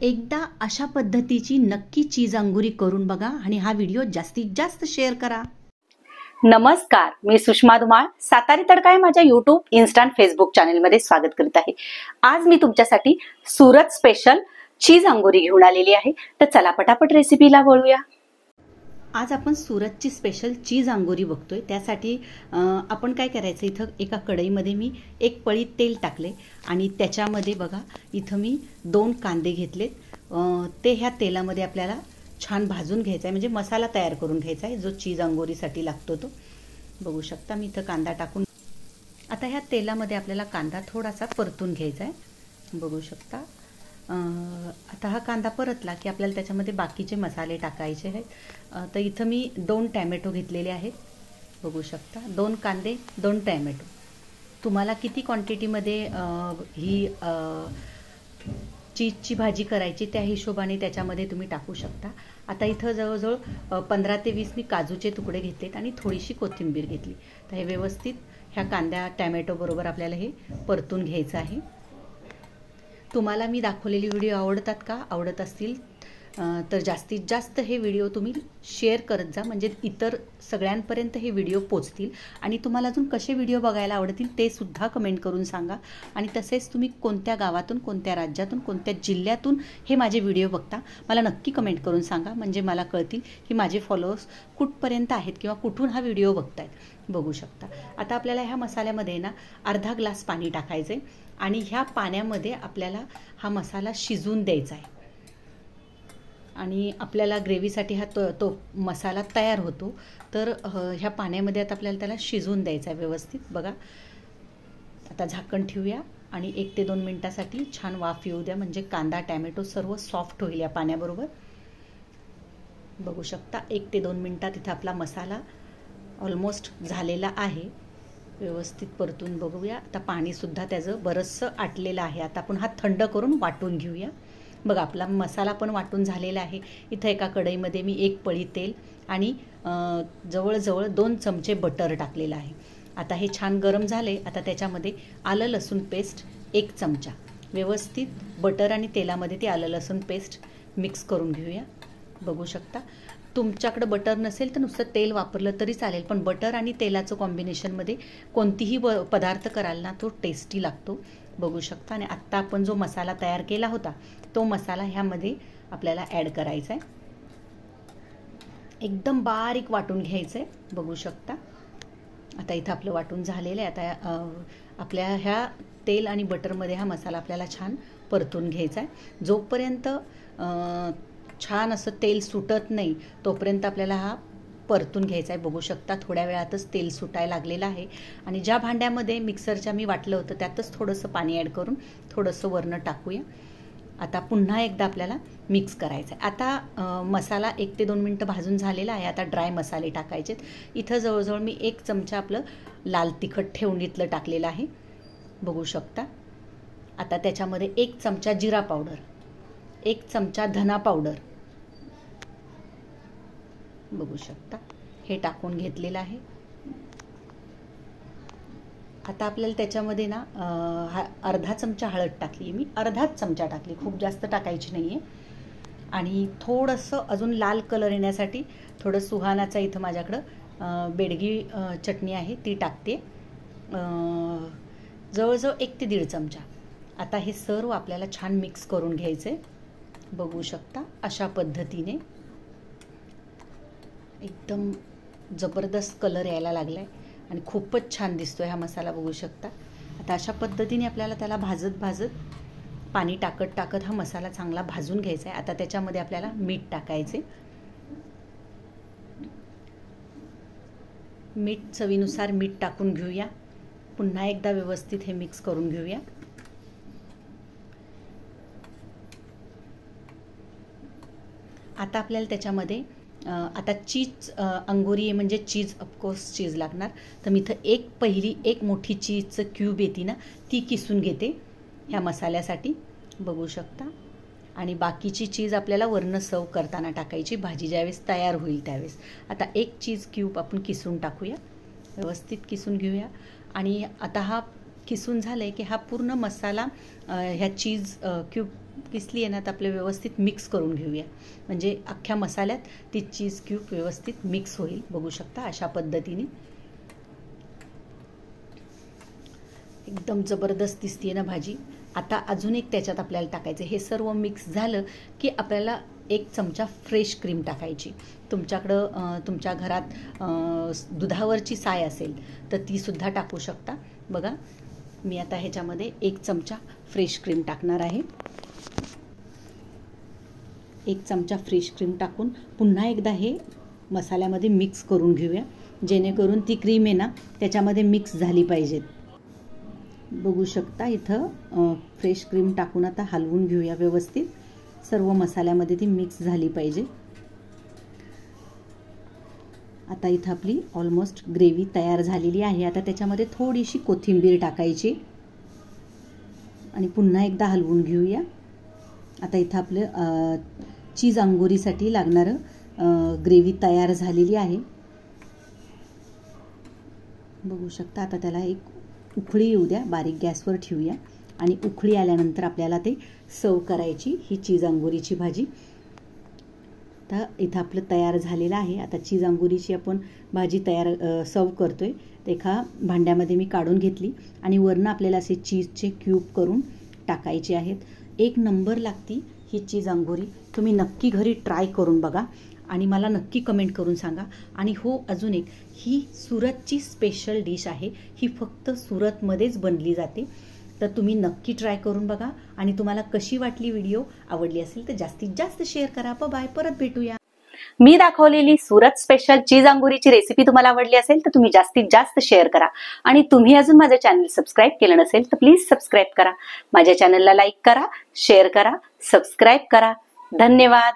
एकदा अशा पद्धतीची नक्की चीज अंगुरी करून बघा आणि हा व्हिडिओ जास्तीत जास्त शेअर करा. नमस्कार, मी सुषमा धुमाळ सातारी तडका या माझ्या यूट्यूब, इन्स्टा आणि फेसबुक चॅनलमध्ये स्वागत करीत आहे. आज मी तुमच्यासाठी सुरत स्पेशल चीज अंगुरी घेऊन आलेली आहे. तर चला पटापट रेसिपीला वळूया. आज आपण सुरतची स्पेशल चीज अंगुरी बघतोय. त्यासाठी आपण काय करायचं, इथं एका कढईमध्ये मी एक पळी तेल टाकले आणि त्याच्यामध्ये बघा इथं मी 2 कांदे घेतलेत. ते ह्या तेलामध्ये आपल्याला छान भाजून घ्यायचा आहे, म्हणजे मसाला तयार करून घ्यायचा आहे जो चीज अंगुरीसाठी लागतो तो. बघू शकता मी इथं कांदा टाकून आता ह्या तेलामध्ये आपल्याला कांदा थोडासा परतून घ्यायचा आहे. बघू शकता आता हा कांदा परतला की आपल्याला त्याच्यामध्ये बाकीचे मसाले टाकायचे आहेत. तर इथं मी 2 टॅमॅटो घेतलेले आहेत. बघू शकता 2 कांदे 2 टॅमॅटो. तुम्हाला किती क्वांटिटीमध्ये ही चीजची भाजी करायची त्या हिशोबाने त्याच्यामध्ये तुम्ही टाकू शकता. आता इथं जवळजवळ 15 ते 20 मी काजूचे तुकडे घेतलेत आणि थोडीशी कोथिंबीर घेतली. तर हे व्यवस्थित ह्या कांद्या टॅमॅटो बरोबर आपल्याला हे परतून घ्यायचं आहे. तुम्हाला मी दाखवलेली व्हिडिओ आवडतात का? आवडत असतील तर जास्तीत जास्त हे व्हिडिओ तुम्ही शेअर करत जा, म्हणजे इतर सगळ्यांपर्यंत हे व्हिडिओ पोचतील. आणि तुम्हाला अजून कसे व्हिडिओ बघायला आवडतील ते सुद्धा कमेंट करून सांगा. आणि तसेच तुम्ही कोणत्या गावातून, कोणत्या राज्यातून, कोणत्या जिल्ह्यातून हे माझे व्हिडिओ बघता मला नक्की कमेंट करून सांगा, म्हणजे मला कळतील की माझे फॉलोअर्स कुठपर्यंत आहेत किंवा कुठून हा व्हिडिओ बघतायत. बघू शकता आता आपल्याला ह्या मसाल्यामध्ये ना अर्धा ग्लास पाणी टाकायचं आहे आणि ह्या पाण्यामध्ये आपल्याला हा मसाला शिजवून द्यायचा आहे. आणि आपल्याला ग्रेव्हीसाठी हा तो मसाला तयार होतो. तर ह्या पाण्यामध्ये आता आपल्याला त्याला शिजवून द्यायचा आहे व्यवस्थित. बघा आता झाकण ठेवूया आणि 1 ते 2 मिनटासाठी छान वाफ येऊ द्या, म्हणजे कांदा टॅमॅटो सर्व सॉफ्ट होईल या पाण्याबरोबर. बघू शकता 1 ते 2 मिनटात इथं आपला मसाला ऑलमोस्ट झालेला आहे. व्यवस्थित परतून बघूया. आता पाणीसुद्धा त्याचं बरंचसं आटलेलं आहे. आता आपण हा थंड करून वाटून घेऊया. बघा आपला मसाला पण वाटून झालेला आहे. इथं एका कढईमध्ये मी 1 पळी तेल आणि जवळजवळ 2 चमचे बटर टाकलेलं आहे. आता हे छान गरम झाले. आता त्याच्यामध्ये आलं लसूण पेस्ट 1 चमचा व्यवस्थित बटर आणि तेलामध्ये ती आलं लसूण पेस्ट मिक्स करून घेऊया. बघू शकता तुमच्याकडे बटर नसेल तर नुसतं तेल वापरलं तरी चालेल, पण बटर आणि तेलाचं कॉम्बिनेशनमध्ये कोणतीही पदार्थ कराल ना तो टेस्टी लागतो. बघू शकता. आणि आत्ता आपण जो मसाला तयार केला होता तो मसाला ह्यामध्ये आपल्याला ॲड करायचा आहे. एकदम बारीक वाटून घ्यायचं आहे. बघू शकता आता इथं आपलं वाटून झालेलं आहे. आता आपल्या ह्या तेल आणि बटरमध्ये हा मसाला आपल्याला छान परतून घ्यायचा आहे. जोपर्यंत छान असं तेल सुटत नाही तोपर्यंत आपल्याला हा परतून घ्यायचा आहे. बघू शकता थोड्या वेळातच तेल सुटायला लागलेलं आहे. आणि ज्या भांड्यामध्ये मिक्सरच्या मी वाटलं होतं त्यातच थोडंसं पाणी ॲड करून थोडंसं वरनं टाकूया. आता पुन्हा एकदा आपल्याला मिक्स करायचं आहे. आता मसाला 1 ते 2 मिनटं भाजून झालेला आहे. आता ड्राय मसाले टाकायचेत. इथं जवळजवळ मी 1 चमचा आपलं लाल तिखट ठेवणीतलं टाकलेलं आहे. बघू शकता. आता त्याच्यामध्ये 1 चमचा जिरा पावडर, 1 चमचा धना पावडर बघू शकता हे टाकून घेतलेलं आहे. आता आपल्याला त्याच्यामध्ये ना अर्धा चमचा हळद टाकली मी, अर्धाच चमचा टाकली, खूप जास्त टाकायची नाही आहे. आणि थोडंसं अजून लाल कलर येण्यासाठी थोडं सुहानाचा इथं माझ्याकडं बेडगी चटणी आहे ती टाकते, जवळजवळ 1 ते 1.5 चमचा. आता हे सर्व आपल्याला छान मिक्स करून घ्यायचं आहे. बघू शकता अशा पद्धतीने एकदम जबरदस्त कलर यायला लागला आहे आणि खूपच छान दिसतो हा मसाला. बघू शकता आता अशा पद्धतीने आपल्याला त्याला भाजत पाणी टाकत हा मसाला चांगला भाजून घ्यायचा आहे. आता त्याच्यामध्ये आपल्याला मीठ टाकायचे. मीठ चवीनुसार मीठ टाकून घेऊया. पुन्हा एकदा व्यवस्थित हे मिक्स करून घेऊया. आता आपल्याला त्याच्यामध्ये आता चीज अंगुरी आहे म्हणजे चीज, ऑफकोर्स चीज लागणार. तर मी इथं पहिली एक मोठी चीजचं क्यूब येते ना ती किसून घेते ह्या मसाल्यासाठी. बघू शकता. आणि बाकीची चीज आपल्याला वरनं सर्व करताना टाकायची, भाजी ज्यावेळेस तयार होईल त्यावेळेस. आता 1 चीज क्यूब आपण किसून टाकूया, व्यवस्थित किसून घेऊया. आणि आता हा किसून झालं आहे की हा पूर्ण मसाला ह्या चीज क्यूब किसली आहे ना, तर आपलं व्यवस्थित मिक्स करून घेऊया, म्हणजे अख्ख्या मसाल्यात ती चीज क्यूब व्यवस्थित मिक्स होईल. बघू शकता अशा पद्धतीने एकदम जबरदस्त दिसते ना भाजी. आता अजून एक त्याच्यात आपल्याला टाकायचं. हे सर्व मिक्स झालं की आपल्याला 1 चमचा फ्रेश क्रीम टाकायची. तुमच्याकडं तुमच्या घरात दुधावरची साय असेल तर ती सुद्धा टाकू शकता. बघा मी आता ह्याच्यामध्ये 1 चमचा फ्रेश क्रीम टाकणार आहे. 1 चमचा फ्रेश क्रीम टाकून पुन्हा एकदा हे मसाल्यामध्ये मिक्स करून घेऊया, जेणेकरून ती क्रीम आहे ना त्याच्यामध्ये मिक्स झाली पाहिजे. बघू शकता इथं फ्रेश क्रीम टाकून आता हलवून घेऊया व्यवस्थित. सर्व मसाल्यामध्ये ती मिक्स झाली पाहिजे. आता इथं आपली ऑलमोस्ट ग्रेव्ही तयार झालेली आहे. आता त्याच्यामध्ये थोडीशी कोथिंबीर टाकायची आणि पुन्हा एकदा हलवून घेऊया. आता इथं आपलं चीज अंगुरीसाठी लागणारं ग्रेव्ही तयार झालेली आहे. बघू शकता. आता त्याला एक उकळी येऊ द्या, बारीक गॅसवर ठेवूया आणि उकळी आल्यानंतर आपल्याला ते सर्व करायची ही चीज अंगुरीची भाजी. आता इथं आपलं तयार झालेलं आहे. आता चीज अंगुरीची आपण भाजी तयार सर्व करतोय. तर एका भांड्यामध्ये मी काढून घेतली आणि वरनं आपल्याला असे चीजचे क्यूब करून टाकायचे आहेत. 1 नंबर लागती ही चीज अंगुरी. तुम्ही नक्की घरी ट्राय करून बघा आणि मला नक्की कमेंट करून सांगा. आणि हो, अजून एक, ही सुरतची स्पेशल डिश आहे. ही फक्त सुरतमध्येच बनली जाते. तर तुम्ही नक्की ट्राय करून बघा आणि तुम्हाला कशी वाटली व्हिडिओ, आवडली असेल तर जास्तीत जास्त शेअर करा. बाय, परत भेटूया. मी दाखवलेली सुरत स्पेशल चीज अंगुरीची रेसिपी तुम्हाला आवडली असेल तर तुम्ही जास्तीत जास्त शेअर करा. आणि तुम्ही अजून माझं चॅनल सबस्क्राईब केलं नसेल तर प्लीज सबस्क्राईब करा. माझ्या चॅनलला लाईक करा, शेअर करा, सबस्क्राईब करा. धन्यवाद.